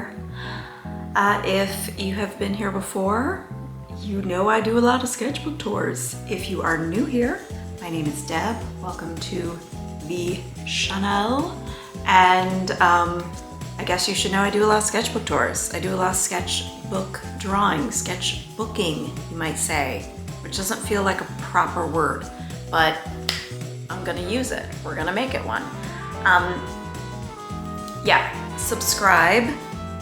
here. If you have been here before, you know I do a lot of sketchbook tours. If you are new here, my name is Deb. Welcome to the channel. And I guess you should know I do a lot of sketchbook tours. I do a lot of sketchbook drawing, sketchbooking, you might say, which doesn't feel like a proper word, but I'm gonna use it. We're gonna make it one. Yeah, subscribe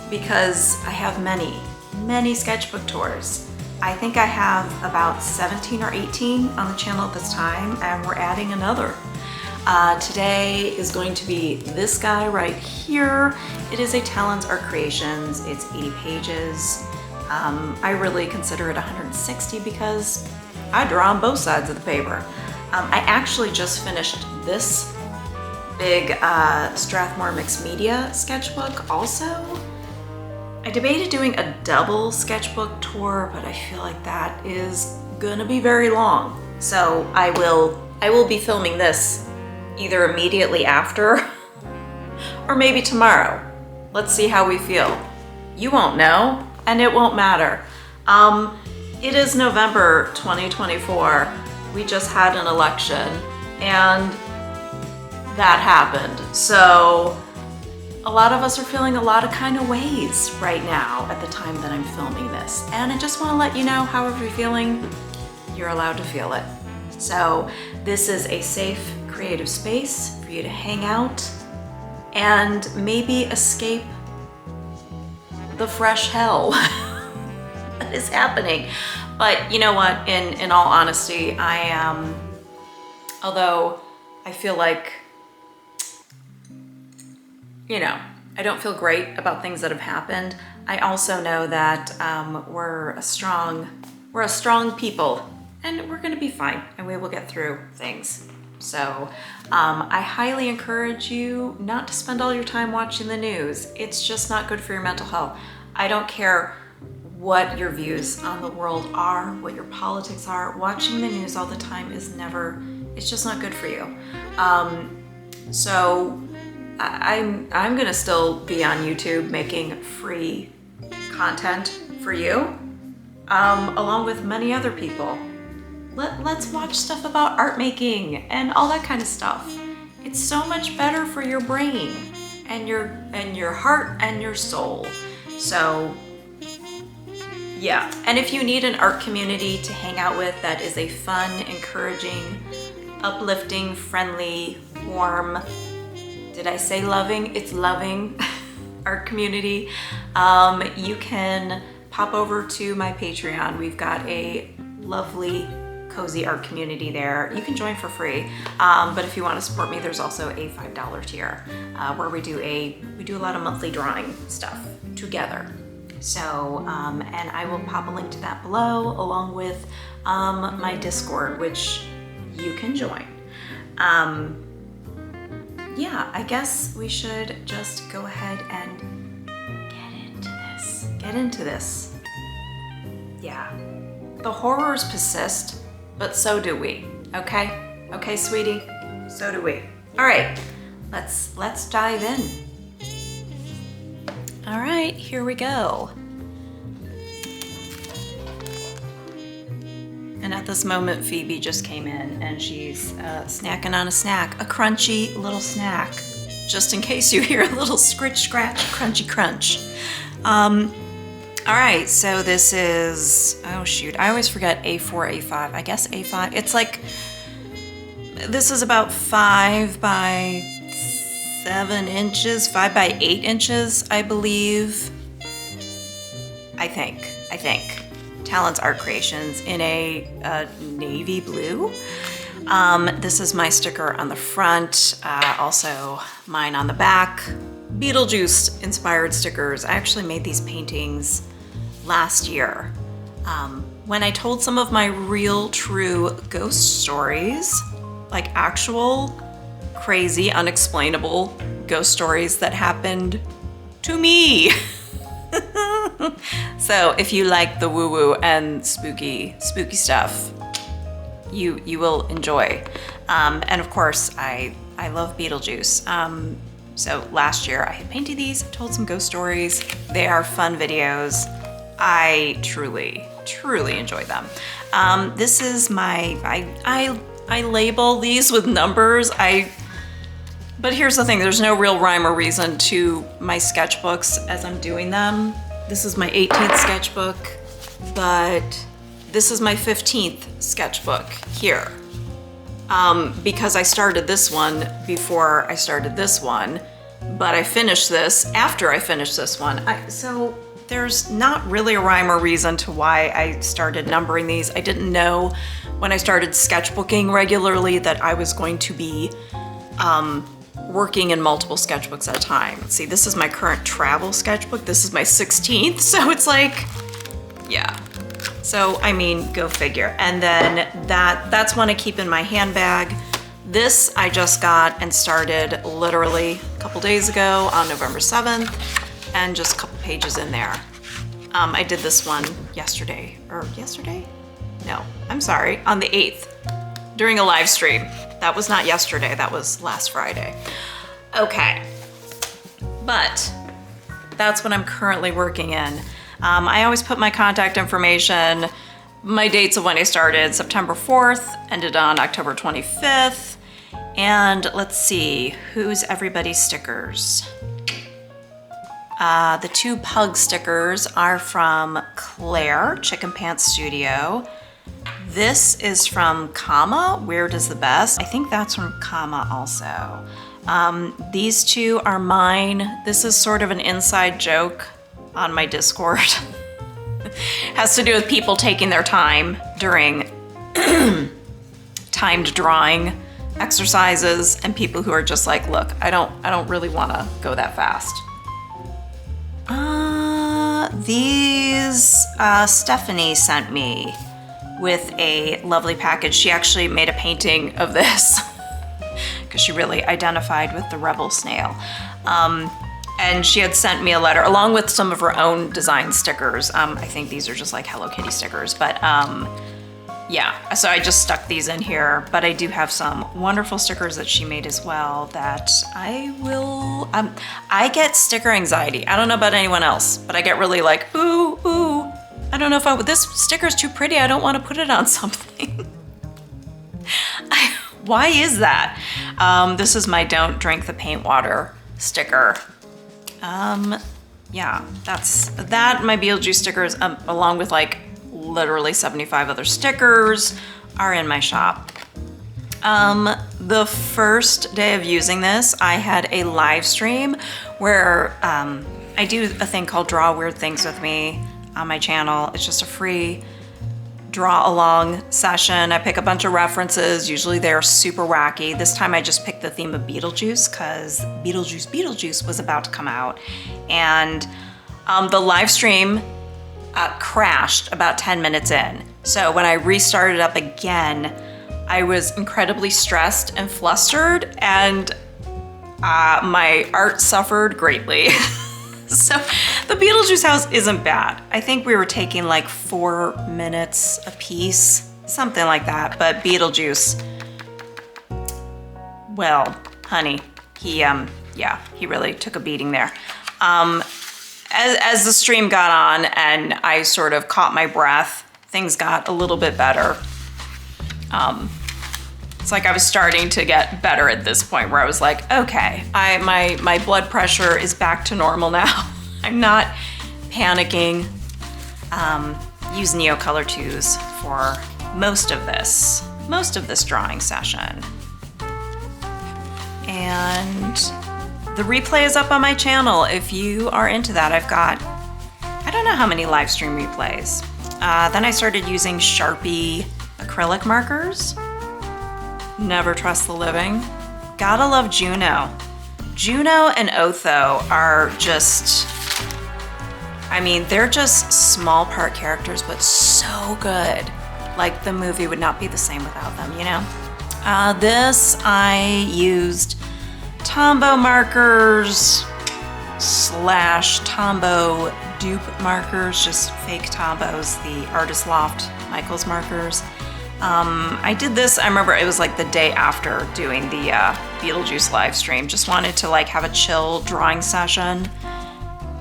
because I have many sketchbook tours. I think I have about 17 or 18 on the channel at this time, and we're adding another. Today is going to be this guy right here. It is a Talens Art Creations. It's 80 pages. I really consider it 160 because I draw on both sides of the paper. I actually just finished this big Strathmore Mixed Media sketchbook also. I debated doing a double sketchbook tour, but I feel like that is gonna be very long. So I will be filming this either immediately after or maybe tomorrow. Let's see how we feel. You won't know, and it won't matter. It is November 2024. We just had an election, and that happened. So a lot of us are feeling a lot of kind of ways right now at the time that I'm filming this. And I just want to let you know, however you're feeling, you're allowed to feel it. So this is a safe, creative space for you to hang out and maybe escape the fresh hell that is happening. But you know what, in all honesty, I am, although I feel like, you know, I don't feel great about things that have happened, I also know that we're a strong people, and we're gonna be fine, and we will get through things. So I highly encourage you not to spend all your time watching the news. It's just not good for your mental health. I don't care what your views on the world are, what your politics are. Watching the news all the time is never, it's just not good for you. So I'm gonna still be on YouTube making free content for you, along with many other people. Let's watch stuff about art making and all that kind of stuff. It's so much better for your brain and your heart and your soul. So yeah, and if you need an art community to hang out with that is a fun, encouraging, uplifting, friendly, warm, did I say loving? It's loving art community. You can pop over to my Patreon. We've got a lovely, cozy art community there. You can join for free, but if you want to support me, there's also a $5 tier where we do a lot of monthly drawing stuff together. So, and I will pop a link to that below, along with my Discord, which you can join. Yeah, I guess we should just go ahead and get into this. Yeah, the horrors persist, but so do we, okay? Okay, sweetie, so do we. All right, let's dive in. All right, here we go. And at this moment, Phoebe just came in and she's snacking on a snack, a crunchy little snack, just in case you hear a little scritch, scratch, crunchy crunch. All right, so this is, oh shoot, I always forget A4, A5, I guess A5. It's like, this is about 5 by 7 inches, 5 by 8 inches, I believe. I think. Talens Art Creations in a navy blue. This is my sticker on the front, also mine on the back. Beetlejuice inspired stickers. I actually made these paintings last year. When I told some of my real, true ghost stories, like actual crazy, unexplainable ghost stories that happened to me. So if you like the woo-woo and spooky stuff, you will enjoy. And of course, I love Beetlejuice. So last year I had painted these, told some ghost stories. They are fun videos. I truly enjoy them. This is my, I label these with numbers. But here's the thing, there's no real rhyme or reason to my sketchbooks as I'm doing them. This is my 18th sketchbook, but this is my 15th sketchbook here. Because I started this one before I started this one, but I finished this after I finished this one. So there's not really a rhyme or reason to why I started numbering these. I didn't know when I started sketchbooking regularly that I was going to be working in multiple sketchbooks at a time. Let's see, this is my current travel sketchbook. This is my 16th, so it's like, yeah. So, I mean, go figure. And then that's one I keep in my handbag. This I just got and started literally a couple days ago on November 7th, and just a couple pages in there. I did this one yesterday, No, I'm sorry, on the 8th, during a live stream. That was not yesterday, that was last Friday. Okay, but that's what I'm currently working in. I always put my contact information, my dates of when I started, September 4th, ended on October 25th. And let's see, who's everybody's stickers? The 2 pug stickers are from Claire, Chicken Pants Studio. This is from Comma, Weird is the Best. I think that's from Comma also. These 2 are mine. This is sort of an inside joke on my Discord. Has to do with people taking their time during timed drawing exercises, and people who are just like, look, I don't really want to go that fast. These Stephanie sent me with a lovely package. She actually made a painting of this because she really identified with the rebel snail. And she had sent me a letter along with some of her own design stickers. I think these are just like Hello Kitty stickers, but yeah, so I just stuck these in here, but I do have some wonderful stickers that she made as well that I will, I get sticker anxiety. I don't know about anyone else, but I get really like, ooh, I don't know if this sticker's too pretty. I don't want to put it on something. Why is that? This is my Don't Drink the Paint Water sticker. Yeah, that's that. My Beetlejuice stickers, along with like literally 75 other stickers, are in my shop. The first day of using this, I had a live stream where I do a thing called Draw Weird Things with Me on my channel. It's just a free draw along session. I pick a bunch of references. Usually they're super wacky. This time I just picked the theme of Beetlejuice because Beetlejuice was about to come out. And the live stream crashed about 10 minutes in. So when I restarted up again, I was incredibly stressed and flustered, and my art suffered greatly. So the Beetlejuice house isn't bad. I think we were taking like 4 minutes a piece, something like that. But Beetlejuice, well, honey, he really took a beating there. As the stream got on and I sort of caught my breath, things got a little bit better. It's like I was starting to get better at this point where I was like, okay, my blood pressure is back to normal now. I'm not panicking. Use Neocolor 2s for most of this drawing session. And the replay is up on my channel if you are into that. I've got, I don't know how many live stream replays. Then I started using Sharpie acrylic markers. Never trust the living. Gotta love Juno. Juno and Otho are just, I mean, they're just small part characters, but so good. Like the movie would not be the same without them, you know? This I used Tombow markers / Tombow dupe markers, just fake Tombows, the Artist Loft Michaels markers. I did this, I remember it was like the day after doing the Beetlejuice live stream. Just wanted to like have a chill drawing session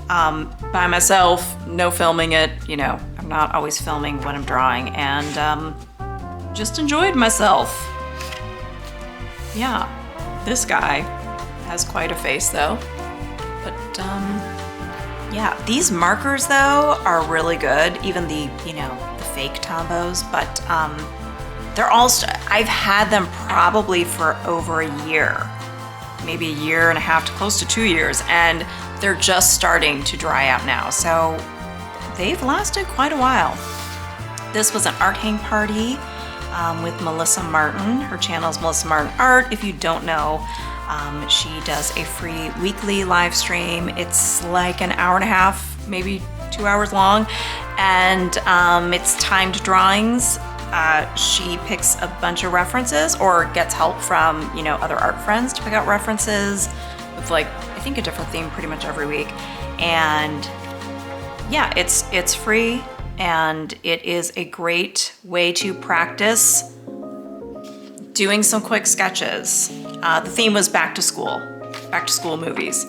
by myself, no filming it, you know, I'm not always filming when I'm drawing, and just enjoyed myself. Yeah, this guy has quite a face though. But yeah, these markers though are really good, even the, you know, the fake Tombos, but they're all, I've had them probably for over a year, maybe a year and a half to close to 2 years, and they're just starting to dry out now. So they've lasted quite a while. This was an art hang party with Melissa Martin. Her channel is Melissa Martin Art. If you don't know, she does a free weekly live stream. It's like an hour and a half, maybe 2 hours long, and it's timed drawings. She picks a bunch of references or gets help from, you know, other art friends to pick out references with like, I think a different theme pretty much every week. And yeah, it's free, and it is a great way to practice doing some quick sketches. The theme was back to school movies.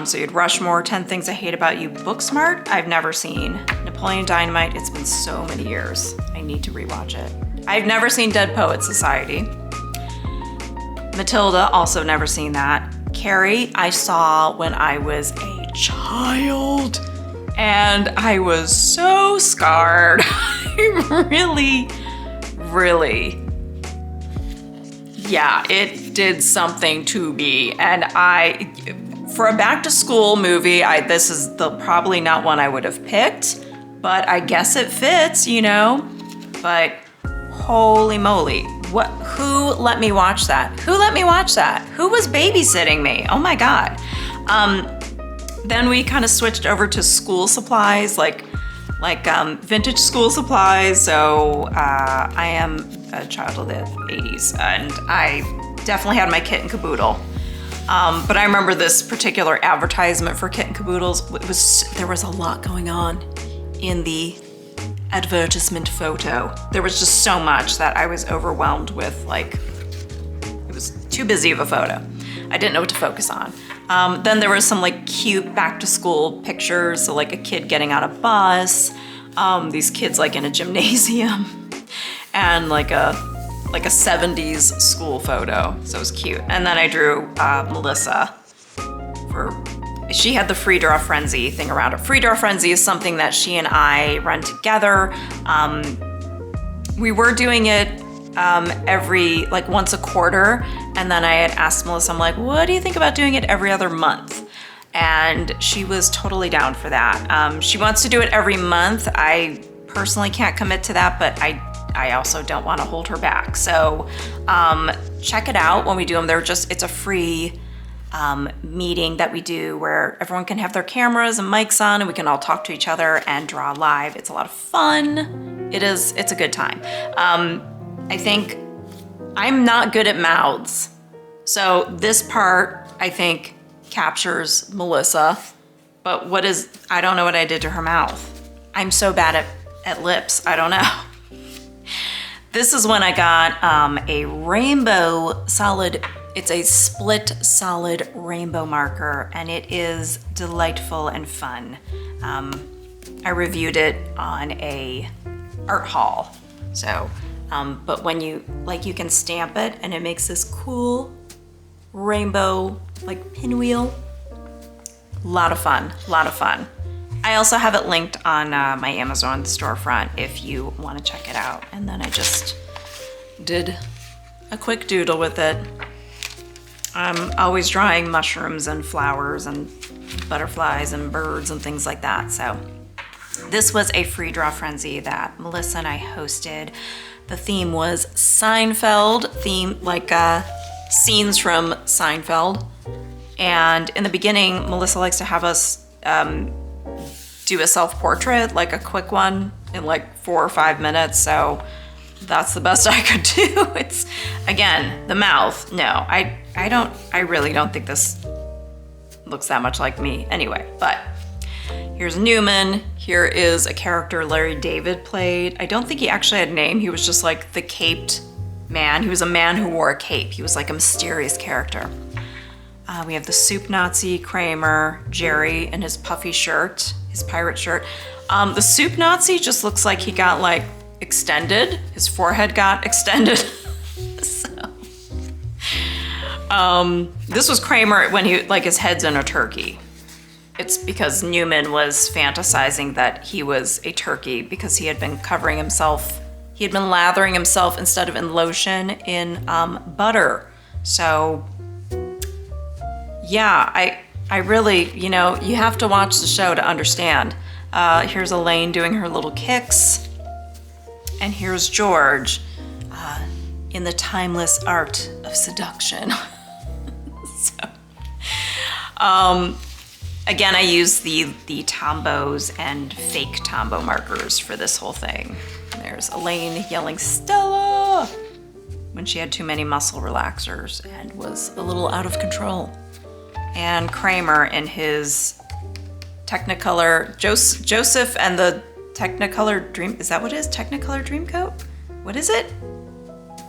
So you had Rushmore, 10 Things I Hate About You, Booksmart, I've never seen. Napoleon Dynamite, it's been so many years. I need to rewatch it. I've never seen Dead Poets Society. Matilda, also never seen that. Carrie, I saw when I was a child, and I was so scarred. I really, yeah, it did something to me. And for a back to school movie, this is probably not one I would have picked, but I guess it fits, you know? But holy moly, who let me watch that? Who let me watch that? Who was babysitting me? Oh my God. Then we kind of switched over to school supplies, like vintage school supplies. So I am a child of the 80s, and I definitely had my Kit and Caboodle. But I remember this particular advertisement for Kit and Caboodles. There was a lot going on in the advertisement photo. There was just so much that I was overwhelmed with, like, it was too busy of a photo. I didn't know what to focus on. Then there was some like cute back to school pictures, so like a kid getting on a bus, these kids like in a gymnasium, and like a 70s school photo, so it was cute. And then I drew Melissa she had the Free Draw Frenzy thing around her. Free Draw Frenzy is something that she and I run together. We were doing it like once a quarter, and then I had asked Melissa, I'm like, what do you think about doing it every other month? And she was totally down for that. She wants to do it every month. I personally can't commit to that, but I also don't want to hold her back. So check it out when we do them. It's a free meeting that we do where everyone can have their cameras and mics on, and we can all talk to each other and draw live. It's a lot of fun. It's a good time. I think I'm not good at mouths. So this part, I think, captures Melissa, but I don't know what I did to her mouth. I'm so bad at lips, I don't know. This is when I got a rainbow solid, it's a split solid rainbow marker, and it is delightful and fun. I reviewed it on a art haul. So, but when you can stamp it and it makes this cool rainbow like pinwheel. Lot of fun. I also have it linked on my Amazon storefront if you want to check it out. And then I just did a quick doodle with it. I'm always drawing mushrooms and flowers and butterflies and birds and things like that. So this was a Free Draw Frenzy that Melissa and I hosted. The theme was Seinfeld theme, like scenes from Seinfeld. And in the beginning, Melissa likes to have us do a self-portrait, like a quick one in like 4 or 5 minutes. So that's the best I could do. It's, again, the mouth. No, I really don't think this looks that much like me anyway, but Here's Newman. Here is a character Larry David played. I don't think he actually had a name. He was just like the caped man. He was a man who wore a cape. He was like a mysterious character. We have the soup Nazi, Kramer, Jerry in his puffy shirt, his pirate shirt. The soup Nazi just looks like he got like extended. His forehead got extended. This was Kramer when he, like, his head's in a turkey. It's because Newman was fantasizing that he was a turkey because he had been covering himself. He had been lathering himself instead of in lotion in butter. So yeah, I really, you know, you have to watch the show to understand. Here's Elaine doing her little kicks. And here's George in the timeless art of seduction. Again, I used the Tombos and fake Tombow markers for this whole thing. There's Elaine yelling Stella when she had too many muscle relaxers and was a little out of control. And Kramer in his Technicolor, Joseph and the Technicolor Dream, is that what it is? Technicolor Dreamcoat? What is it?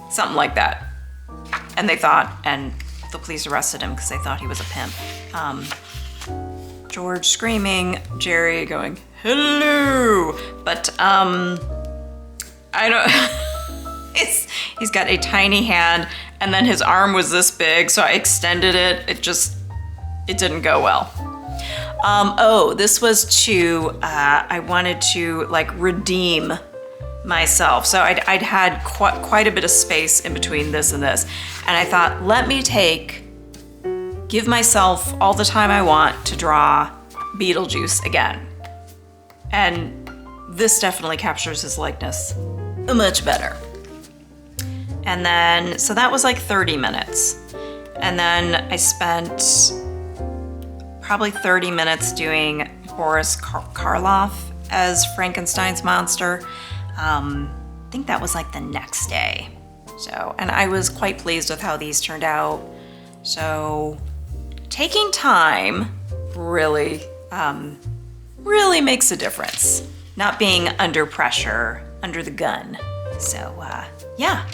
Something like that. And they thought, and the police arrested him because they thought he was a pimp. George screaming, Jerry going, hello. But I don't, he's got a tiny hand and then his arm was this big, so I extended it. It didn't go well. Oh, this was I wanted to like redeem myself. So I'd had quite a bit of space in between this and this. And I thought, let me give myself all the time I want to draw Beetlejuice again. And this definitely captures his likeness much better. And then, so that was like 30 minutes. And then I spent probably 30 minutes doing Boris Karloff as Frankenstein's monster. I think that was like the next day. So, and I was quite pleased with how these turned out. So taking time really makes a difference. Not being under pressure, under the gun. So yeah.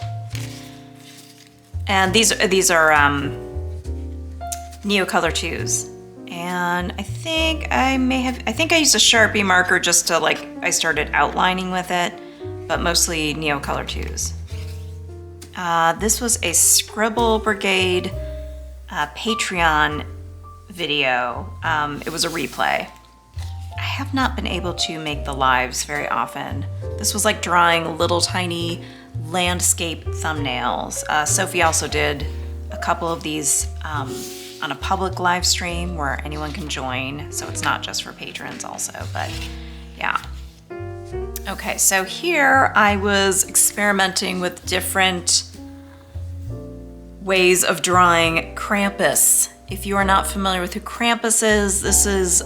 And these are Neocolor 2s. And I think I used a Sharpie marker just to I started outlining with it, but mostly Neocolor 2s. This was a Scribble Brigade Patreon video. It was a replay. I have not been able to make the lives very often. This was like drawing little tiny landscape thumbnails. Sophie also did a couple of these on a public live stream where anyone can join, so it's not just for patrons also, but yeah. Okay, so here I was experimenting with different ways of drawing Krampus. If you are not familiar with who Krampus is, this is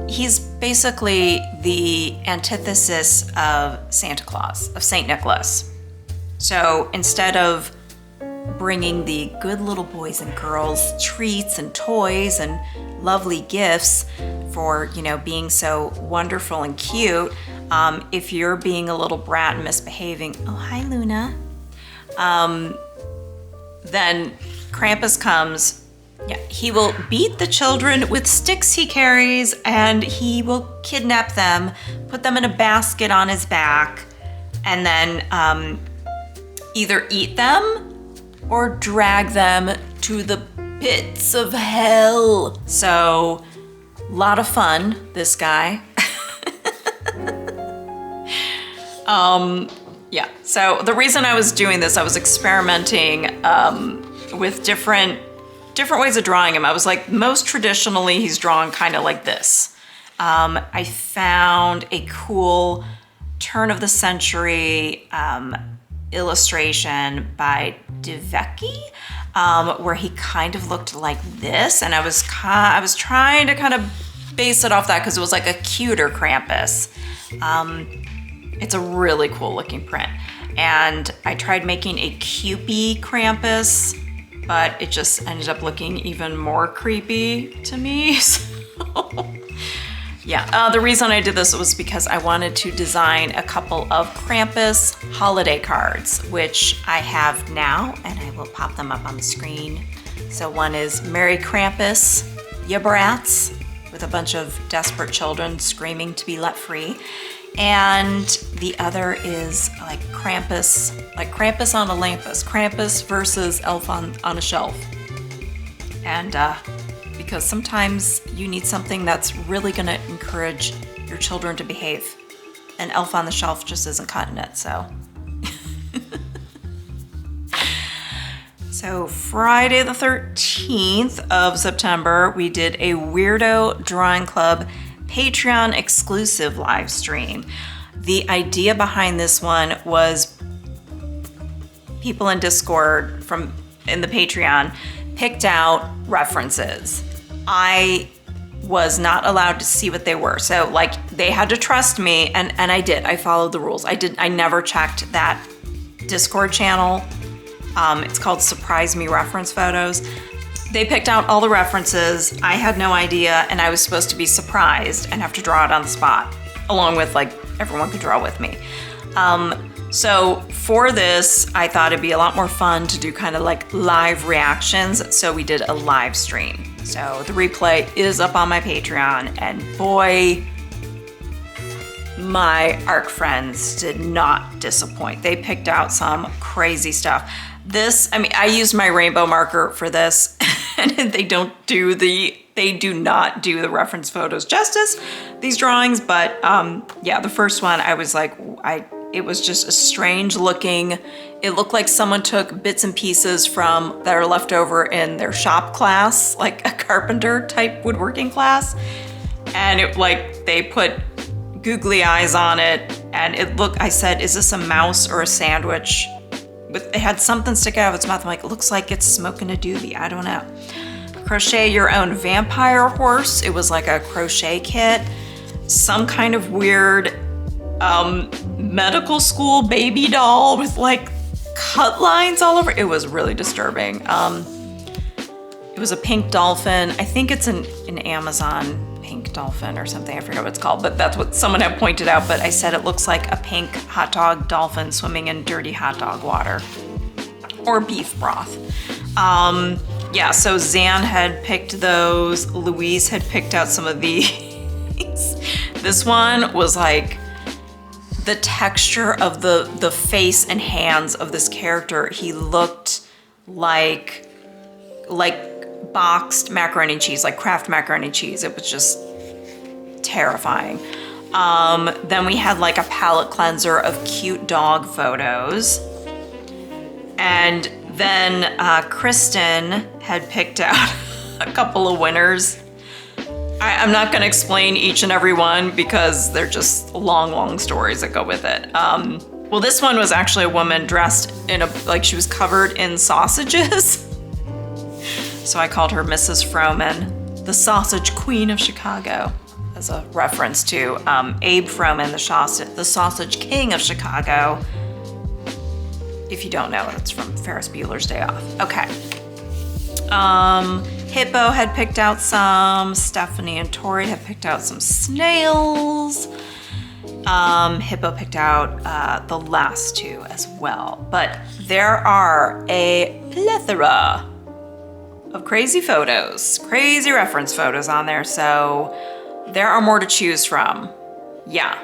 he's basically the antithesis of Santa Claus, of Saint Nicholas. So instead of bringing the good little boys and girls treats and toys and lovely gifts for, being so wonderful and cute, if you're being a little brat and misbehaving, oh, hi, Luna, then Krampus comes. Yeah, he will beat the children with sticks he carries, and he will kidnap them, put them in a basket on his back, and then either eat them or drag them to the pits of hell. So, a lot of fun, this guy. Yeah, so the reason I was doing this, I was experimenting with different ways of drawing him. I was like, most traditionally, he's drawn kind of like this. I found a cool turn of the century illustration by DeVecchi, where he kind of looked like this, and I was trying to kind of base it off that because it was like a cuter Krampus. It's a really cool looking print, and I tried making a Cupid Krampus, but it just ended up looking even more creepy to me. So Yeah, the reason I did this was because I wanted to design a couple of Krampus holiday cards, which I have now, and I will pop them up on the screen. So one is Merry Krampus, ya brats, with a bunch of desperate children screaming to be let free. And the other is like Krampus on a lampus, Krampus versus Elf on a Shelf. And because sometimes you need something that's really gonna encourage your children to behave. And Elf on the Shelf just isn't cutting it, so. So Friday the 13th of September, we did a Weirdo Drawing Club Patreon exclusive live stream. The idea behind this one was people in Discord in the Patreon picked out references. I was not allowed to see what they were. So like they had to trust me and I did. I followed the rules. I never checked that Discord channel. It's called Surprise Me Reference Photos. They picked out all the references. I had no idea and I was supposed to be surprised and have to draw it on the spot, along with like everyone could draw with me. So for this, I thought it'd be a lot more fun to do kind of like live reactions. So we did a live stream. So the replay is up on my Patreon, and boy, my ARC friends did not disappoint. They picked out some crazy stuff. This, I mean, I used my rainbow marker for this and they do not do the reference photos justice, these drawings, but yeah, the first one, I was like, it was just a strange looking, it looked like someone took bits and pieces that are left over in their shop class, like a carpenter type woodworking class. And it like, they put googly eyes on it and it looked, I said, is this a mouse or a sandwich? It had something stick out of its mouth. I'm like, it looks like it's smoking a doobie. I don't know. Crochet your own vampire horse. It was like a crochet kit. Some kind of weird medical school baby doll with like cut lines all over. It was really disturbing. It was a pink dolphin. I think it's an Amazon pink dolphin or something. I forget what it's called, but that's what someone had pointed out. But I said it looks like a pink hot dog dolphin swimming in dirty hot dog water or beef broth. Yeah, so Zan had picked those. Louise had picked out some of these. This one was like the texture of the face and hands of this character. He looked like boxed macaroni and cheese, like Kraft macaroni and cheese. It was just terrifying. Then we had like a palette cleanser of cute dog photos. And then Kristen had picked out a couple of winners. I'm not gonna explain each and every one because they're just long stories that go with it. Well, this one was actually a woman dressed in like she was covered in sausages. So I called her Mrs. Froman, the sausage queen of Chicago, as a reference to Abe Froman, the sausage king of Chicago. If you don't know, it's from Ferris Bueller's Day Off. Okay. Hippo had picked out some. Stephanie and Tori had picked out some snails. Hippo picked out the last two as well. But there are a plethora of crazy photos, crazy reference photos on there. So there are more to choose from. Yeah.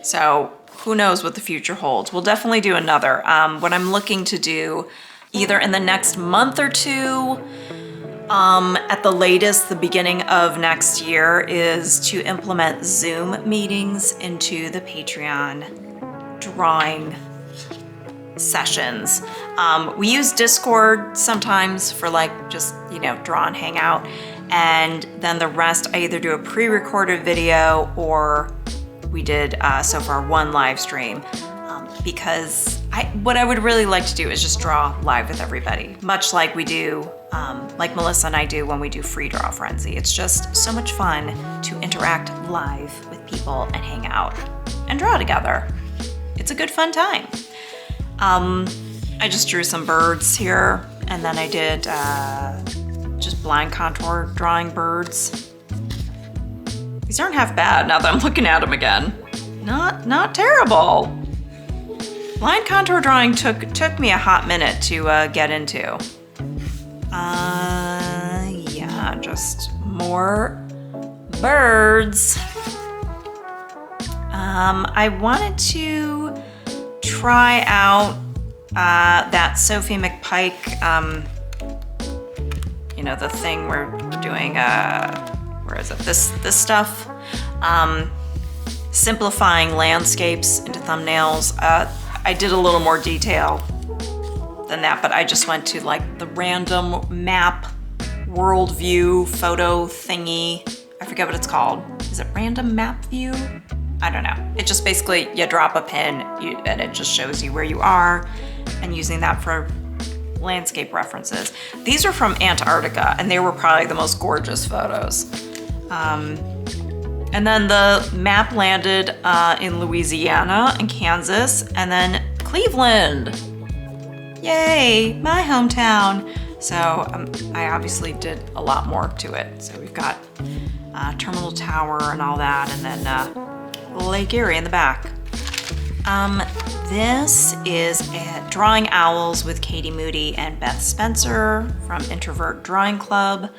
So who knows what the future holds. We'll definitely do another. What I'm looking to do either in the next month or two, at the latest, the beginning of next year, is to implement Zoom meetings into the Patreon drawing sessions. We use Discord sometimes for like just, draw and hang out. And then the rest, I either do a pre-recorded video or we did so far one live stream. Because what I would really like to do is just draw live with everybody, much like we do, like Melissa and I do when we do Free Draw Frenzy. It's just so much fun to interact live with people and hang out and draw together. It's a good fun time. I just drew some birds here, and then I did just blind contour drawing birds. These aren't half bad now that I'm looking at them again. Not terrible. Line contour drawing took me a hot minute to get into. Yeah, just more birds. I wanted to try out that Sophie McPike, you know, the thing we're doing, where is it? This stuff. Simplifying landscapes into thumbnails. I did a little more detail than that, but I just went to like the random map world view photo thingy. I forget what it's called. Is it random map view? I don't know. It just basically, you drop a pin and it just shows you where you are, and using that for landscape references. These are from Antarctica and they were probably the most gorgeous photos. And then the map landed in Louisiana and Kansas, and then Cleveland. Yay, my hometown. So I obviously did a lot more to it. So we've got Terminal Tower and all that, and then Lake Erie in the back. This is Drawing Owls with Katie Moody and Beth Spencer from Introvert Drawing Club.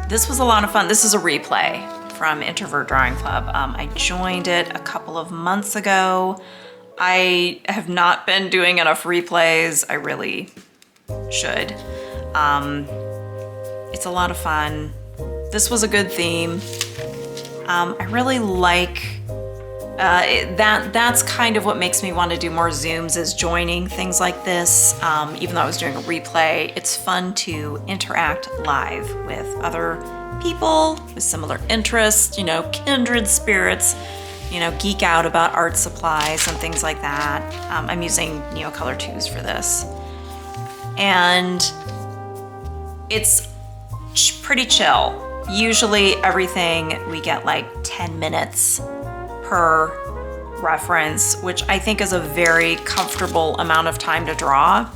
This was a lot of fun. This is a replay from Introvert Drawing Club. I joined it a couple of months ago. I have not been doing enough replays. I really should. It's a lot of fun. This was a good theme. I really like that's kind of what makes me want to do more Zooms, is joining things like this. Even though I was doing a replay, it's fun to interact live with other people with similar interests, you know, kindred spirits, you know, geek out about art supplies and things like that. I'm using Neocolor 2s for this. And it's pretty chill. Usually everything we get like 10 minutes per reference, which I think is a very comfortable amount of time to draw.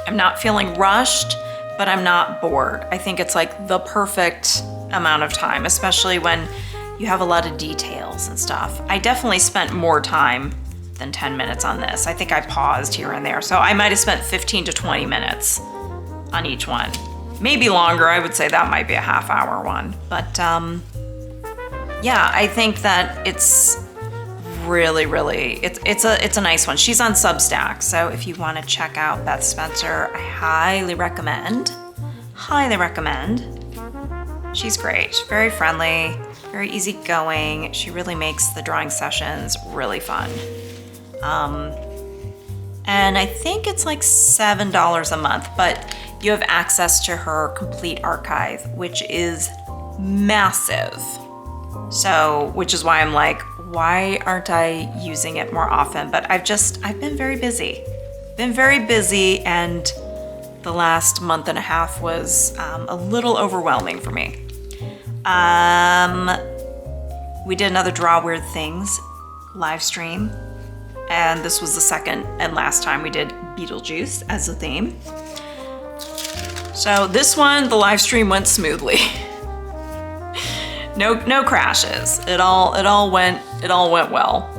I'm not feeling rushed, but I'm not bored. I think it's like the perfect amount of time, especially when you have a lot of details and stuff. I definitely spent more time than 10 minutes on this. I think I paused here and there. So I might have spent 15 to 20 minutes on each one. Maybe longer. I would say that might be a half-hour one. But yeah, I think that it's really, it's a nice one. She's on Substack, so if you want to check out Beth Spencer, I highly recommend. Highly recommend. She's great. Very friendly, very easygoing. She really makes the drawing sessions really fun. And I think it's like $7 a month, but you have access to her complete archive, which is massive. So, which is why I'm like, why aren't I using it more often? But I've been very busy. Been very busy, and the last month and a half was a little overwhelming for me. We did another Draw Weird Things live stream, and this was the second and last time we did Beetlejuice as a theme. So this one, the live stream went smoothly. No crashes. It all went well.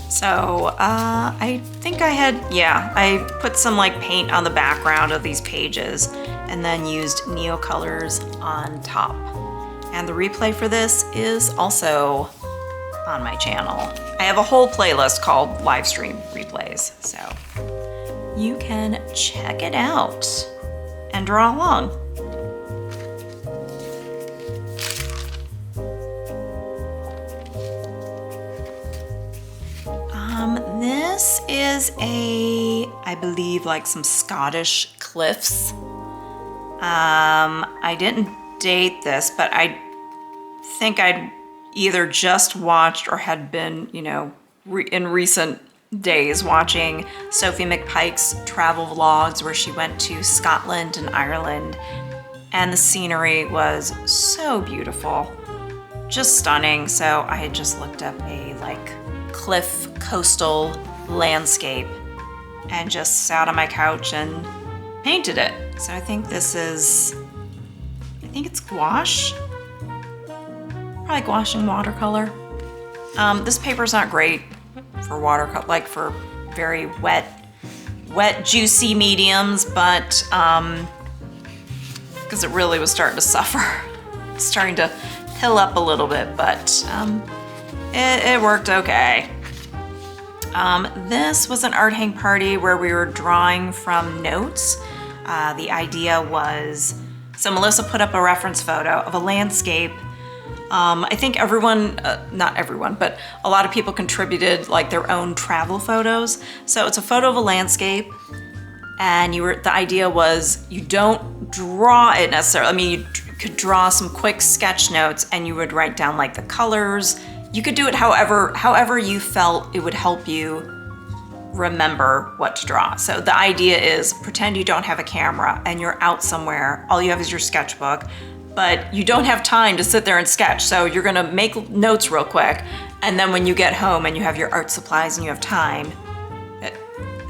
So I think I put some like paint on the background of these pages and then used Neocolors on top. And the replay for this is also on my channel. I have a whole playlist called Livestream Replays, so you can check it out and draw along. This is I believe like some Scottish cliffs. I didn't date this, but I think I'd either just watched or had been, in recent days watching Sophie McPike's travel vlogs where she went to Scotland and Ireland, and the scenery was so beautiful, just stunning. So I had just looked up a like cliff coastal landscape and just sat on my couch and painted it. So I think think it's gouache. Probably gouache and watercolor. This paper's not great for watercolor, like for very wet, juicy mediums, but because it really was starting to suffer. Starting to pill up a little bit, but it worked okay. This was an art hang party where we were drawing from notes. The idea was, so Melissa put up a reference photo of a landscape. I think everyone, not everyone, but a lot of people contributed like their own travel photos. So it's a photo of a landscape, and the idea was you don't draw it necessarily. I mean, you could draw some quick sketch notes and you would write down like the colors. You could do it however you felt it would help you remember what to draw. So the idea is pretend you don't have a camera and you're out somewhere. All you have is your sketchbook, but you don't have time to sit there and sketch. So you're gonna make notes real quick. And then when you get home and you have your art supplies and you have time,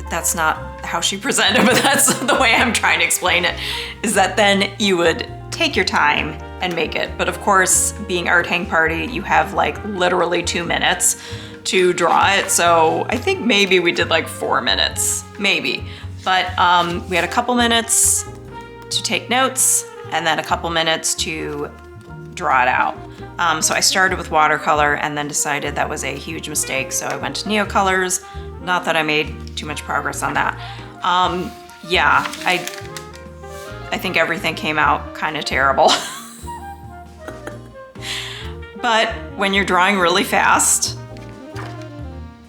that's not how she presented, but that's the way I'm trying to explain it, is that then you would take your time and make it. But of course, being art hang party, you have like literally 2 minutes to draw it. So I think maybe we did like 4 minutes, maybe. But we had a couple minutes to take notes and then a couple minutes to draw it out. So I started with watercolor and then decided that was a huge mistake. So I went to neocolors. Not that I made too much progress on that. Yeah, I think everything came out kind of terrible. But when you're drawing really fast,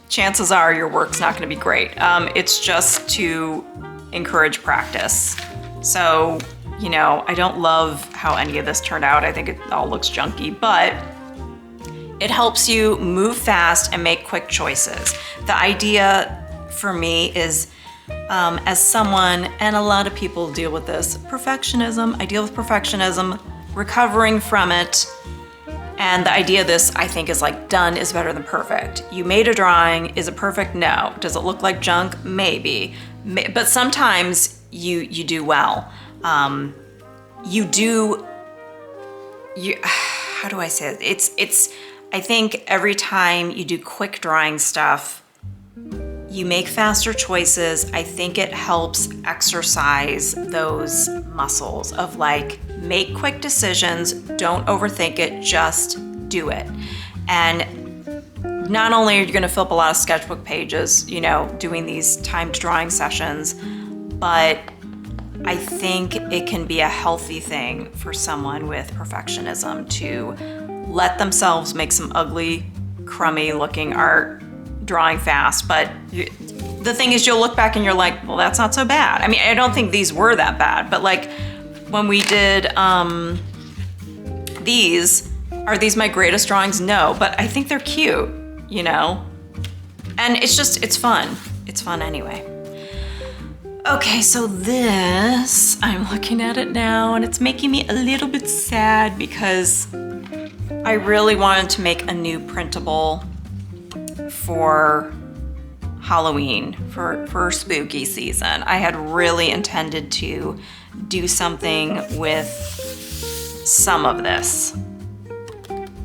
chances are your work's not gonna be great. It's just to encourage practice. So, you know, I don't love how any of this turned out. I think it all looks junky, but it helps you move fast and make quick choices. The idea for me is, as someone, and a lot of people deal with this, perfectionism. I deal with perfectionism, recovering from it. And the idea of this, I think, is like done is better than perfect. You made a drawing, is it perfect? No. Does it look like junk? Maybe. But sometimes you do well. How do I say it? It's, I think every time you do quick drawing stuff, you make faster choices. I think it helps exercise those muscles of like, make quick decisions, don't overthink it, just do it. And not only are you gonna fill up a lot of sketchbook pages, you know, doing these timed drawing sessions, but I think it can be a healthy thing for someone with perfectionism to let themselves make some ugly, crummy looking art drawing fast. But the thing is, you'll look back and you're like, well, that's not so bad. I mean, I don't think these were that bad, but like when we did these, are these my greatest drawings? No, but I think they're cute, you know? And it's fun. It's fun anyway. Okay, so this, I'm looking at it now and it's making me a little bit sad because I really wanted to make a new printable for Halloween, for spooky season. I had really intended to do something with some of this.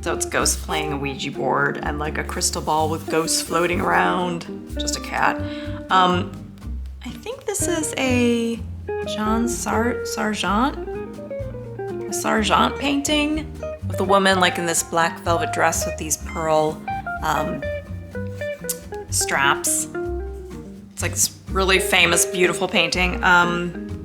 So it's ghosts playing a Ouija board and like a crystal ball with ghosts floating around, just a cat. I think this is a Jean Sargent painting with a woman like in this black velvet dress with these pearl straps. It's like this really famous, beautiful painting.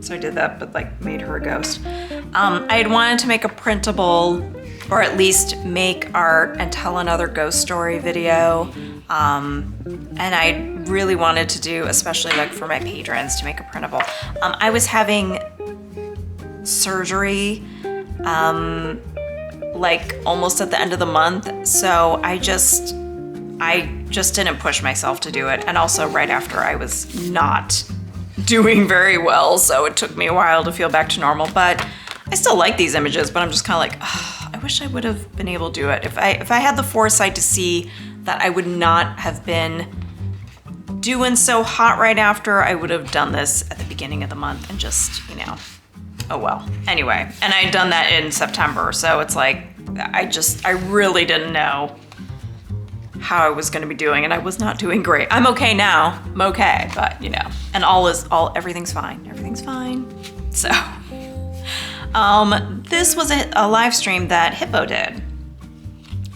So I did that, but like made her a ghost. I had wanted to make a printable, or at least make art and tell another ghost story video. And I really wanted to do, especially like for my patrons, to make a printable. I was having surgery like almost at the end of the month, so I just didn't push myself to do it. And also right after I was not doing very well, so it took me a while to feel back to normal. But I still like these images, but I'm just kind of like, oh, I wish I would have been able to do it. If I had the foresight to see that I would not have been doing so hot right after, I would have done this at the beginning of the month and just, you know, oh well. Anyway, and I had done that in September, so it's like, I really didn't know how I was gonna be doing, and I was not doing great. I'm okay now, I'm okay, but you know, and everything's fine, everything's fine. So, this was a live stream that Hippo did.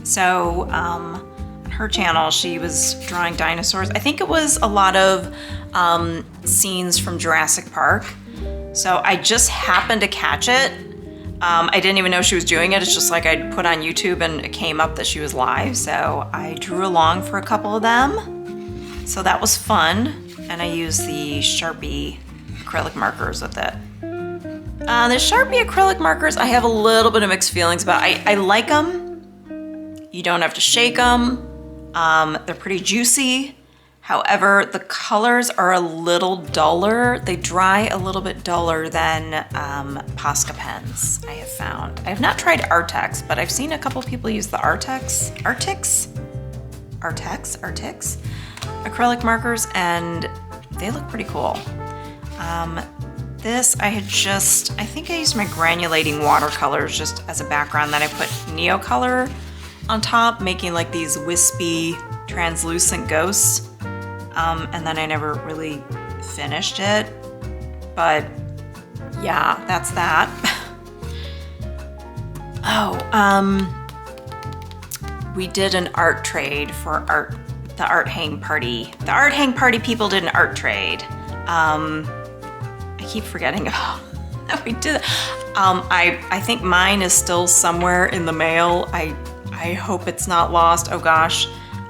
So, on her channel, she was drawing dinosaurs. I think it was a lot of scenes from Jurassic Park. So I just happened to catch it. I didn't even know she was doing it. It's just like I'd put on YouTube and it came up that she was live. So I drew along for a couple of them. So that was fun. And I used the Sharpie acrylic markers with it. The Sharpie acrylic markers, I have a little bit of mixed feelings about. I like them. You don't have to shake them. They're pretty juicy. However, the colors are a little duller. They dry a little bit duller than Posca pens, I have found. I have not tried Artex, but I've seen a couple people use the Artex acrylic markers, and they look pretty cool. This, I think I used my granulating watercolors just as a background. Then I put Neocolor on top, making like these wispy, translucent ghosts. And then I never really finished it, but yeah, that's that. We did an art trade for the art hang party. The art hang party people did an art trade. I keep forgetting about that we did. I think mine is still somewhere in the mail. I hope it's not lost. Oh gosh.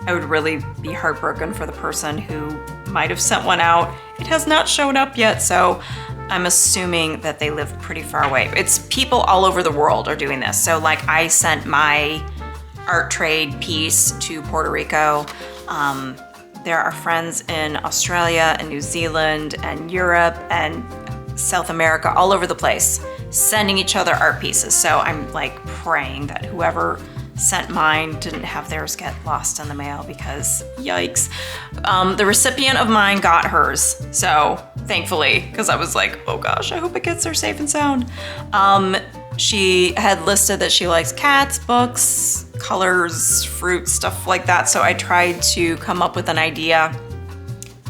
I would really be heartbroken for the person who might have sent one out. It has not shown up yet, so I'm assuming that they live pretty far away. It's people all over the world are doing this. So like I sent my art trade piece to Puerto Rico. There are friends in Australia and New Zealand and Europe and South America, all over the place, sending each other art pieces. So I'm like praying that whoever sent mine didn't have theirs get lost in the mail, because yikes. The recipient of mine got hers, so thankfully, because I was like, oh gosh, I hope it gets there safe and sound. She had listed that she likes cats, books, colors, fruit, stuff like that, so I tried to come up with an idea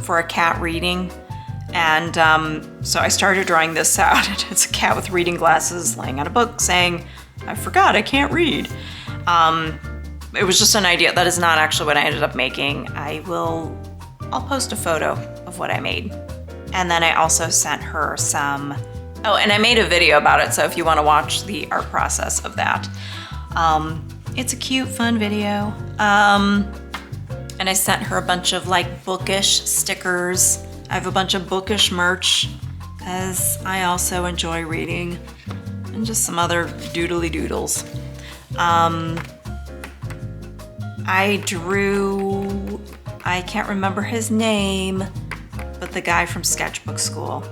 for a cat reading, and so I started drawing this out. It's a cat with reading glasses laying on a book saying, I forgot, I can't read. It was just an idea. That is not actually what I ended up making. I'll post a photo of what I made. And then I also sent her some, and I made a video about it, so if you want to watch the art process of that. It's a cute, fun video. And I sent her a bunch of like bookish stickers. I have a bunch of bookish merch, as I also enjoy reading, and just some other doodly doodles. I can't remember his name, but the guy from sketchbook school.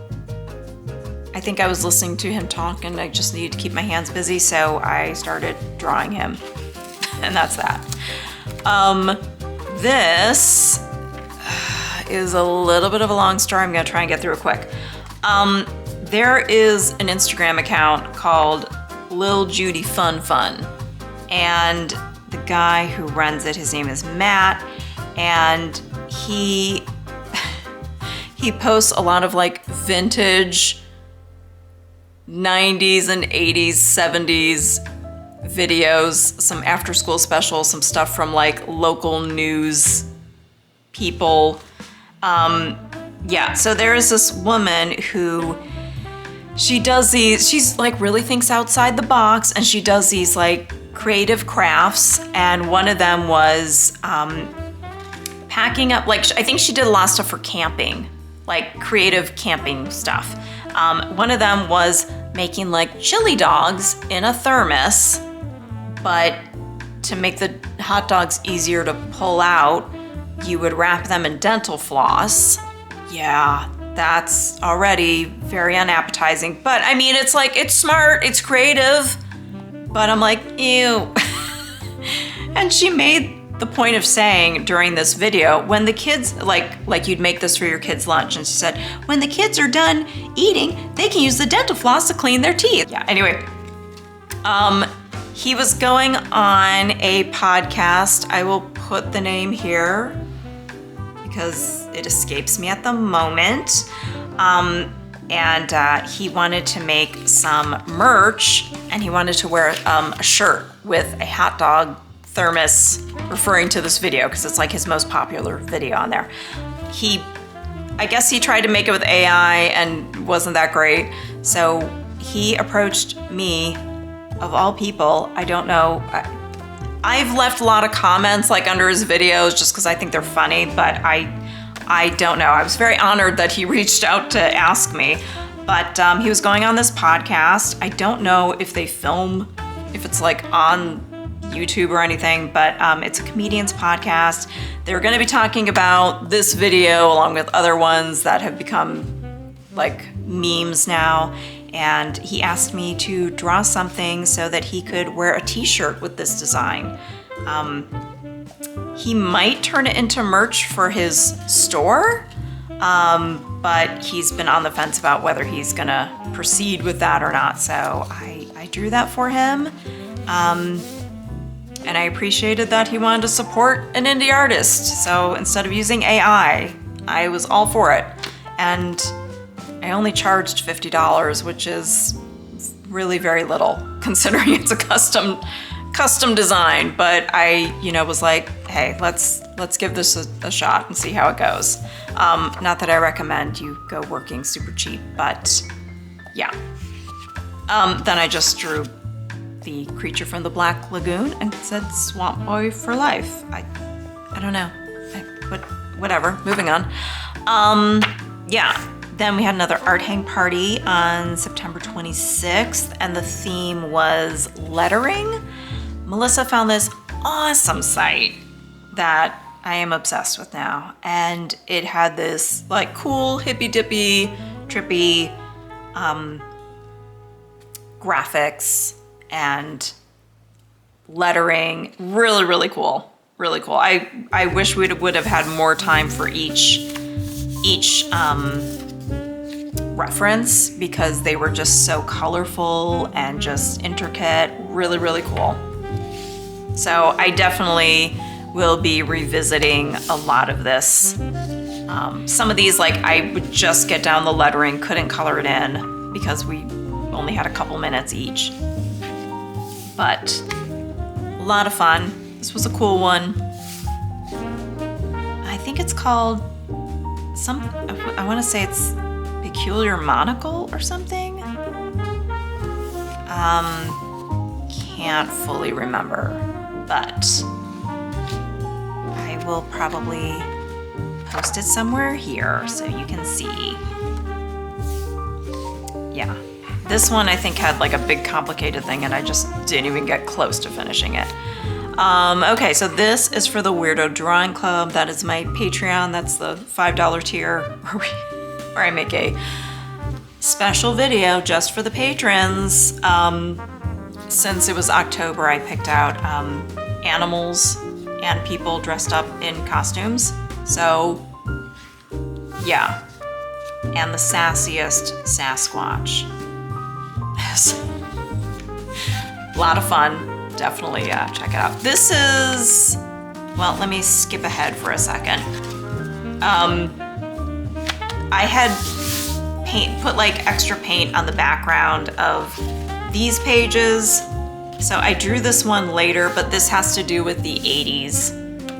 I think I was listening to him talk and I just needed to keep my hands busy, so I started drawing him, and that's that. This is a little bit of a long story. I'm gonna try and get through it quick. There is an Instagram account called Lil Judy Fun Fun, and the guy who runs it, his name is Matt, and he posts a lot of like vintage 90s and 80s, 70s videos, some after school specials, some stuff from like local news people. Yeah, so there is this woman who she's like really thinks outside the box, and she does these like creative crafts, and one of them was packing up, like I think she did a lot of stuff for camping, like creative camping stuff. One of them was making like chili dogs in a thermos, but to make the hot dogs easier to pull out, you would wrap them in dental floss. Yeah, that's already very unappetizing, but I mean, it's like, it's smart, it's creative, but I'm like, ew. And she made the point of saying during this video, when the kids, like you'd make this for your kids' lunch, and she said, when the kids are done eating, they can use the dental floss to clean their teeth. Yeah, anyway. He was going on a podcast. I will put the name here because it escapes me at the moment. And he wanted to make some merch, and he wanted to wear a shirt with a hot dog thermos, referring to this video because it's like his most popular video on there. I guess he tried to make it with AI and wasn't that great. So he approached me, of all people. I don't know. I've left a lot of comments like under his videos just because I think they're funny, but I don't know. I was very honored that he reached out to ask me, but he was going on this podcast. I don't know if they film, if it's like on YouTube or anything, but it's a comedian's podcast. They're going to be talking about this video along with other ones that have become like memes now. And he asked me to draw something so that he could wear a t-shirt with this design. He might turn it into merch for his store, but he's been on the fence about whether he's gonna proceed with that or not. So I drew that for him. And I appreciated that he wanted to support an indie artist. So instead of using AI, I was all for it. And I only charged $50, which is really very little considering it's a custom design. But I, was like, hey, let's give this a shot and see how it goes. Not that I recommend you go working super cheap, but yeah. Then I just drew the creature from the Black Lagoon and said Swamp Boy for life. I don't know, but whatever, moving on. Yeah, then we had another art hang party on September 26th, and the theme was lettering. Melissa found this awesome site that I am obsessed with now, and it had this like cool hippy dippy trippy graphics and lettering. Really cool. I wish we would have had more time for each reference because they were just so colorful and just intricate. Really cool. So I definitely will be revisiting a lot of this. Some of these, like, I would just get down the lettering, couldn't color it in because we only had a couple minutes each. But a lot of fun. This was a cool one. I think it's called I want to say it's Peculiar Monocle or something. Can't fully remember, but I will probably post it somewhere here so you can see. Yeah. This one I think had like a big complicated thing and I just didn't even get close to finishing it. Okay, so this is for the Weirdo Drawing Club. That is my Patreon. That's the $5 tier where I make a special video just for the patrons. Since it was October, I picked out animals and people dressed up in costumes. So yeah, and the sassiest Sasquatch. A lot of fun. Definitely check it out. This is, well, let me skip ahead for a second. I had put like extra paint on the background of these pages. So I drew this one later, but this has to do with the 80s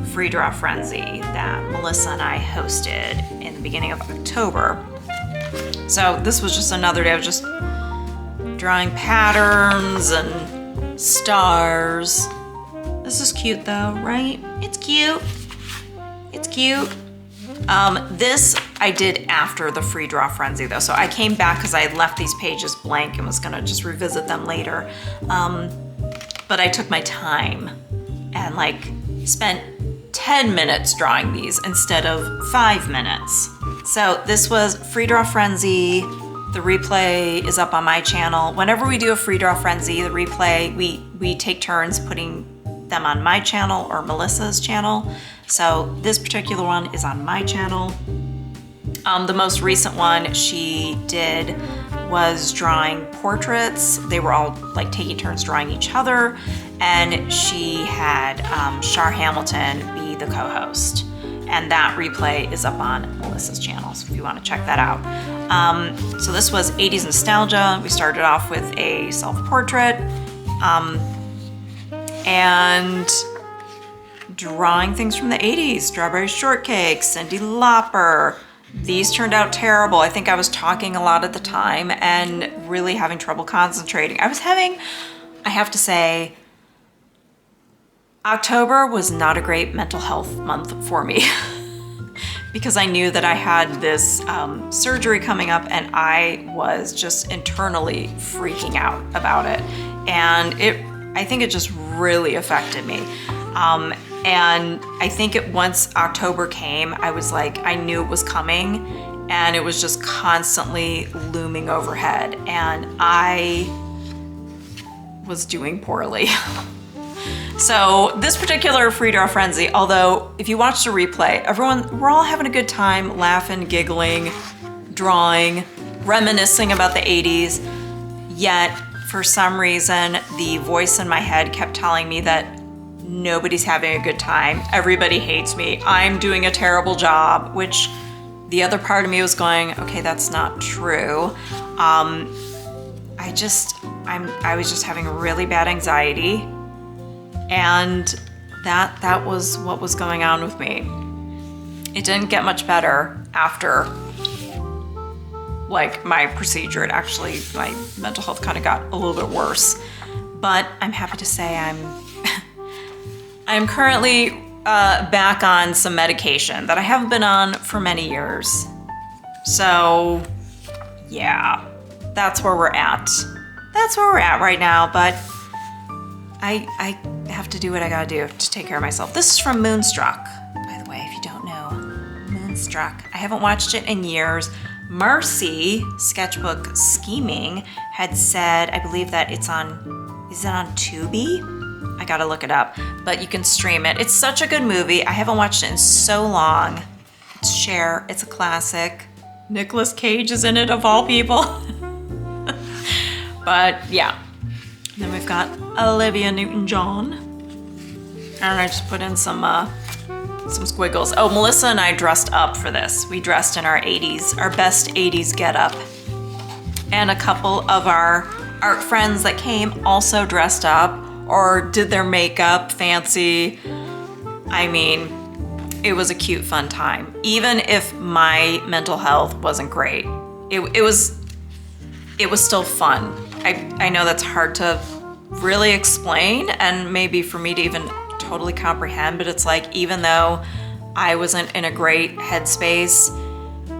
free draw frenzy that Melissa and I hosted in the beginning of October. So this was just another day of just drawing patterns and stars. This is cute though, right? It's cute. It's cute. This I did after the free draw frenzy though. So I came back because I had left these pages blank and was gonna just revisit them later. But I took my time and like spent 10 minutes drawing these instead of 5 minutes. So this was free draw frenzy. The replay is up on my channel. Whenever we do a free draw frenzy, the replay, we take turns putting them on my channel or Melissa's channel. So this particular one is on my channel. The most recent one she did was drawing portraits. They were all like taking turns drawing each other, and she had Char Hamilton be the co-host. And that replay is up on Melissa's channel, so if you want to check that out. So this was 80s nostalgia. We started off with a self-portrait and drawing things from the 80s, Strawberry Shortcake, Cyndi Lauper. These turned out terrible. I think I was talking a lot at the time and really having trouble concentrating. I have to say, October was not a great mental health month for me because I knew that I had this surgery coming up and I was just internally freaking out about it. And I think it just really affected me. And I think once October came, I was like, I knew it was coming and it was just constantly looming overhead and I was doing poorly. So this particular free draw frenzy, although if you watch the replay, we're all having a good time, laughing, giggling, drawing, reminiscing about the 80s, yet for some reason, the voice in my head kept telling me that nobody's having a good time. Everybody hates me. I'm doing a terrible job, which the other part of me was going, okay, that's not true. I was just having really bad anxiety, and that was what was going on with me. It didn't get much better after like my procedure. It actually, my mental health kind of got a little bit worse, but I'm happy to say I'm currently back on some medication that I haven't been on for many years. So yeah, that's where we're at. That's where we're at right now, but I have to do what I gotta do to take care of myself. This is from Moonstruck, by the way, if you don't know. Moonstruck. I haven't watched it in years. Marcy, Sketchbook Scheming, had said, I believe that is it on Tubi? I gotta look it up, but you can stream it. It's such a good movie. I haven't watched it in so long. It's Cher, it's a classic. Nicolas Cage is in it, of all people. But yeah. And then we've got Olivia Newton-John. And I just put in some squiggles. Oh, Melissa and I dressed up for this. We dressed in our 80s, our best 80s getup. And a couple of our art friends that came also dressed up or did their makeup fancy. I mean, it was a cute, fun time. Even if my mental health wasn't great, it was still fun. I know that's hard to really explain and maybe for me to even totally comprehend, but it's like, even though I wasn't in a great headspace,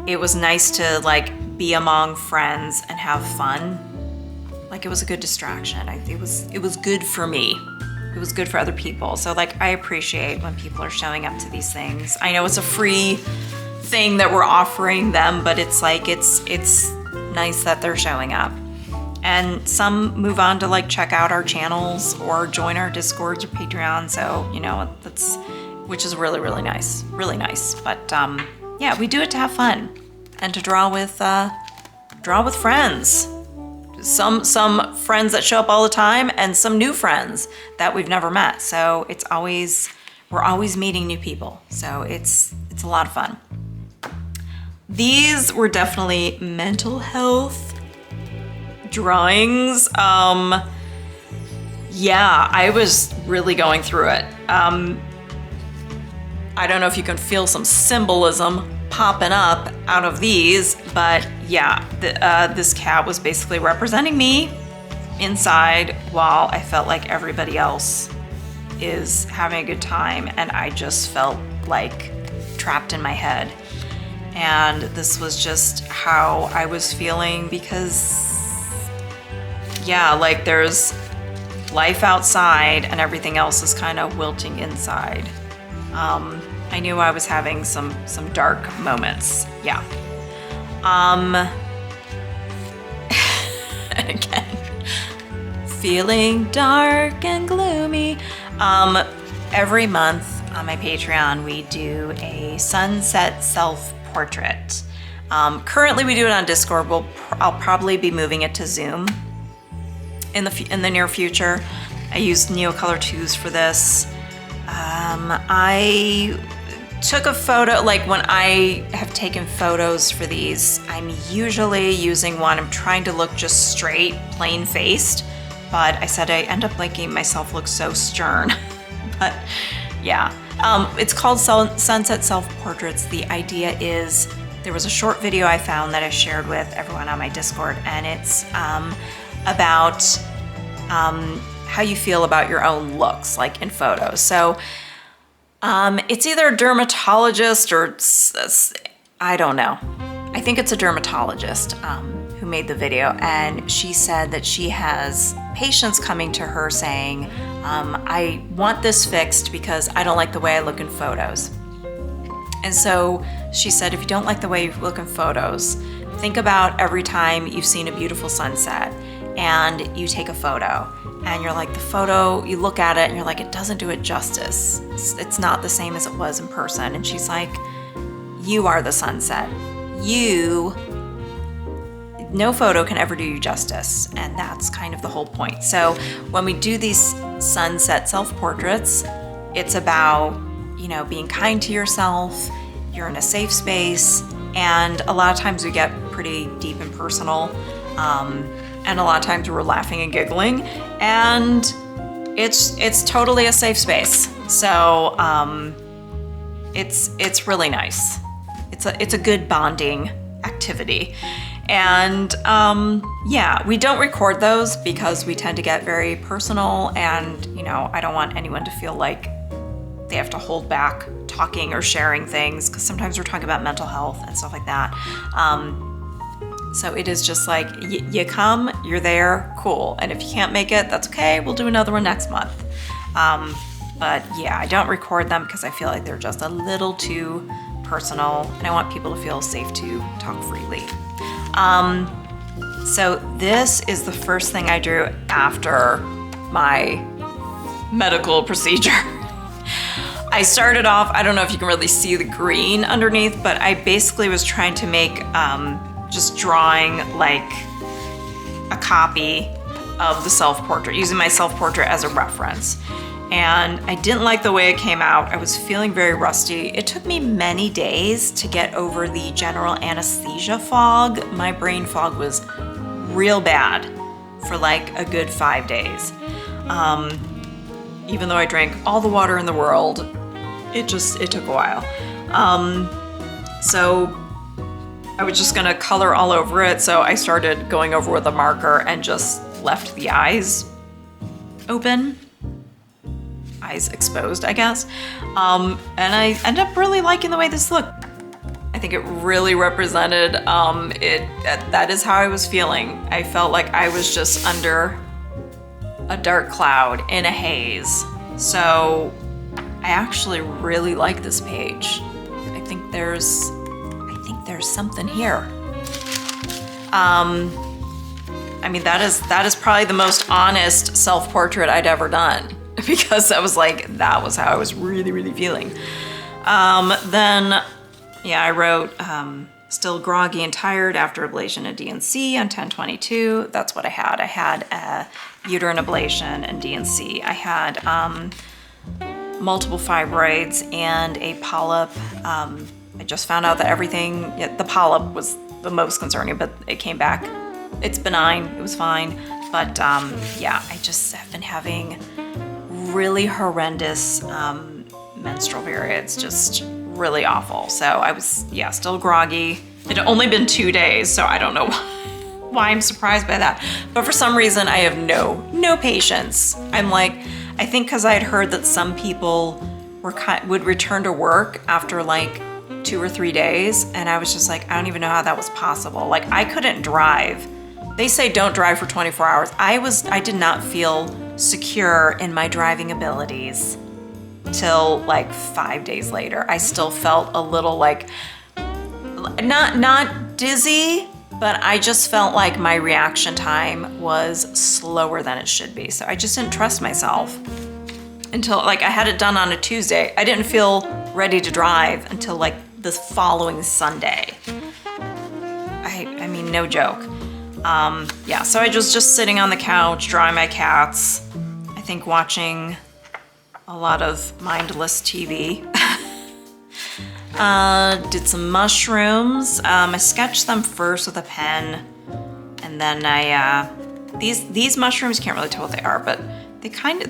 it was nice to like be among friends and have fun. Like, it was a good distraction. It was good for me. It was good for other people. So like, I appreciate when people are showing up to these things. I know it's a free thing that we're offering them, but it's like, it's nice that they're showing up. And some move on to like check out our channels or join our Discords or Patreon. So, you know, which is really, really nice. Really nice. But yeah, we do it to have fun and to draw with friends. Some friends that show up all the time and some new friends that we've never met. So we're always meeting new people. So it's a lot of fun. These were definitely mental health drawings. Yeah, I was really going through it. I don't know if you can feel some symbolism popping up out of these, but yeah, this cat was basically representing me inside while I felt like everybody else is having a good time, and I just felt like trapped in my head. And this was just how I was feeling because, yeah, like there's life outside and everything else is kind of wilting inside. I knew I was having some dark moments, yeah. And again, feeling dark and gloomy. Every month on my Patreon, we do a sunset self-portrait. Currently we do it on Discord. I'll probably be moving it to Zoom in the near future. I used Neocolor 2s for this. I took a photo, like when I have taken photos for these, I'm usually using one, I'm trying to look just straight, plain faced, but I said I end up making myself look so stern. But yeah, it's called Sunset Self-Portraits. The idea is, there was a short video I found that I shared with everyone on my Discord, and it's about how you feel about your own looks, like in photos. So it's either a dermatologist or I don't know. I think it's a dermatologist who made the video, and she said that she has patients coming to her saying, I want this fixed because I don't like the way I look in photos. And so she said, if you don't like the way you look in photos, think about every time you've seen a beautiful sunset and you take a photo and you're like, the photo, you look at it and you're like, it doesn't do it justice. It's not the same as it was in person. And she's like, you are the sunset. No photo can ever do you justice. And that's kind of the whole point. So when we do these sunset self-portraits, it's about, you know, being kind to yourself, you're in a safe space, and a lot of times we get pretty deep and personal, and a lot of times we're laughing and giggling, and it's totally a safe space. So it's really nice. It's a good bonding activity. And yeah, we don't record those because we tend to get very personal, and you know, I don't want anyone to feel like they have to hold back talking or sharing things, because sometimes we're talking about mental health and stuff like that. So it is just like, you come, you're there, cool. And if you can't make it, that's okay, we'll do another one next month. But yeah, I don't record them because I feel like they're just a little too personal, and I want people to feel safe to talk freely. So this is the first thing I drew after my medical procedure. I started off, I don't know if you can really see the green underneath, but I basically was trying to make, just drawing like a copy of the self-portrait, using my self-portrait as a reference. And I didn't like the way it came out. I was feeling very rusty. It took me many days to get over the general anesthesia fog. My brain fog was real bad for like a good 5 days. Even though I drank all the water in the world, it took a while. So I was just gonna color all over it. So I started going over with a marker and just left the eyes open. Eyes exposed, I guess. And I ended up really liking the way this looked. I think it really represented that is how I was feeling. I felt like I was just under a dark cloud in a haze. So I actually really like this page. I think there's something here. I mean, that is probably the most honest self-portrait I'd ever done, because I was like, that was how I was really, really feeling. Then, yeah, I wrote, still groggy and tired after ablation and DNC on 10/22. That's what I had. I had a uterine ablation and DNC. I had multiple fibroids and a polyp. I just found out that everything, the polyp was the most concerning, but it came back. It's benign, it was fine. But yeah, I just have been having really horrendous menstrual periods, just really awful. So I was, yeah, still groggy. It had only been 2 days, so I don't know why I'm surprised by that. But for some reason, I have no patience. I'm like, I think because I had heard that some people would return to work after like 2 or 3 days, and I was just like, I don't even know how that was possible. Like, I couldn't drive. They say don't drive for 24 hours. I did not feel secure in my driving abilities till like 5 days later. I still felt a little like, not dizzy, but I just felt like my reaction time was slower than it should be. So I just didn't trust myself. until like I had it done on a Tuesday. I didn't feel ready to drive until like the following Sunday. I mean, no joke. Yeah, so I was just sitting on the couch, drawing my cats. I think watching a lot of mindless TV. Did some mushrooms. I sketched them first with a pen, and then these mushrooms, can't really tell what they are, but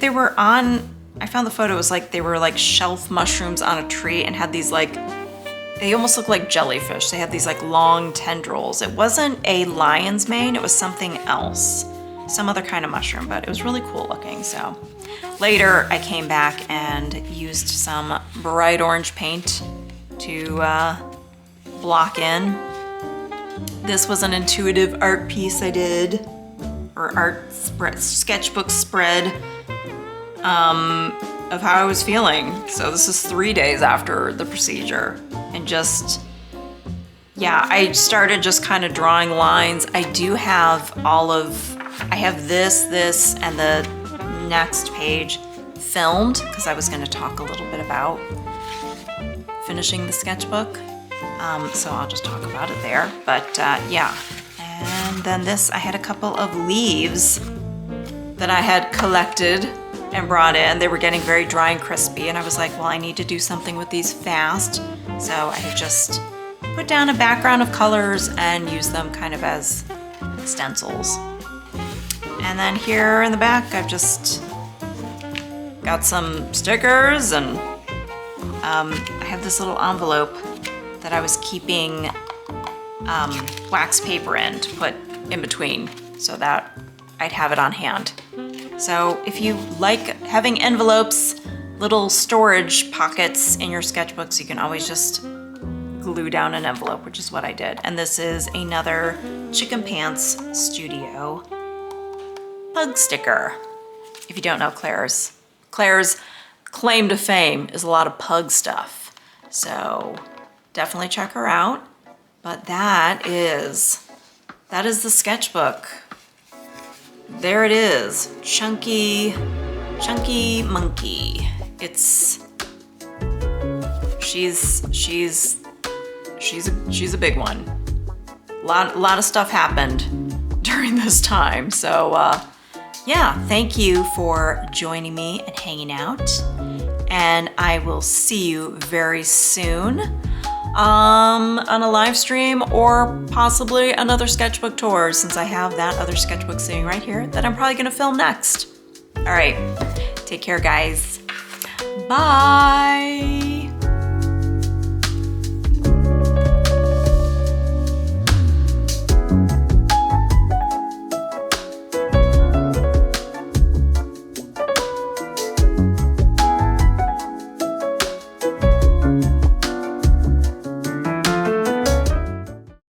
they were on, I found the photo, it was like they were like shelf mushrooms on a tree and had these like, they almost look like jellyfish. They have these like long tendrils. It wasn't a lion's mane, it was something else. Some other kind of mushroom, but it was really cool looking. So later I came back and used some bright orange paint to block in. This was an intuitive art piece I did, or art spread, sketchbook spread of how I was feeling. So this is 3 days after the procedure. And just, yeah, I started just kind of drawing lines. I do have I have this, and the next page filmed, because I was going to talk a little bit about finishing the sketchbook. So I'll just talk about it there. But yeah, and then this, I had a couple of leaves that I had collected and brought in. They were getting very dry and crispy, and I was like, well, I need to do something with these fast. So I just put down a background of colors and use them kind of as stencils. And then here in the back, I've just got some stickers, and I have this little envelope that I was keeping wax paper in to put in between so that I'd have it on hand. So if you like having envelopes, little storage pockets in your sketchbooks, you can always just glue down an envelope, which is what I did. And this is another Chicken Pants Studio pug sticker. If you don't know Claire's claim to fame is a lot of pug stuff. So definitely check her out. But that is the sketchbook. There it is, Chunky Monkey. She's a big one. A lot of stuff happened during this time. So yeah, thank you for joining me and hanging out. And I will see you very soon on a live stream, or possibly another sketchbook tour, since I have that other sketchbook sitting right here that I'm probably gonna film next. All right, take care, guys. Bye.